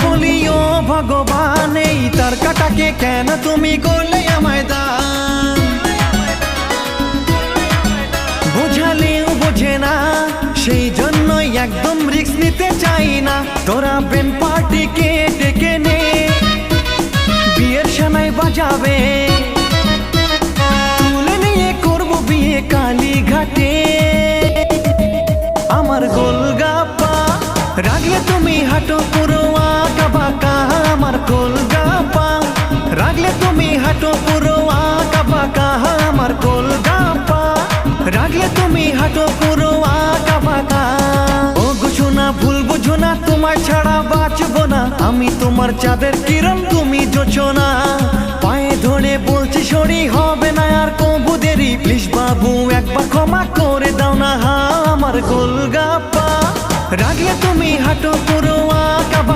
বলি ও ভগবান, এই তার কাটাকে কেন তুমি করলে আমায় দান? বোঝালেও বোঝে না, সেই জন্যই একদম রিস্ক নিতে চাই না। তোরা বেন পার্টিকে ডেকে নে, বিয়ের সানাই বাজাবে, তুলে নিয়ে করবো বিয়ে কালীঘাটে। আমার গোলগাপ্পা রাগলে তুমি হাঁটো পুরো আঁকা বাঁকা, আমার গোলগাপ্পা রাগলে তুমি হাঁটো পুরো আঁকা বাঁকা, আমার গোলগাপ্পা রাগলে তুমি হাঁটো পুরো আঁকা বাঁকা। ও বুঝো না, ভুল বুঝো না, তোমার ছাড়া বাঁচবো না আমি, তোমার চাঁদের কিরণ তুমি জোছনা। পায়ে ধরে বলছি সরি, হবে না আর কবু দেরি, প্লিজ বাবু একবার ক্ষমা করে দাও না। আমার গোলগাপ্পা রাগলে তুমি হাঁটো পুরো আঁকা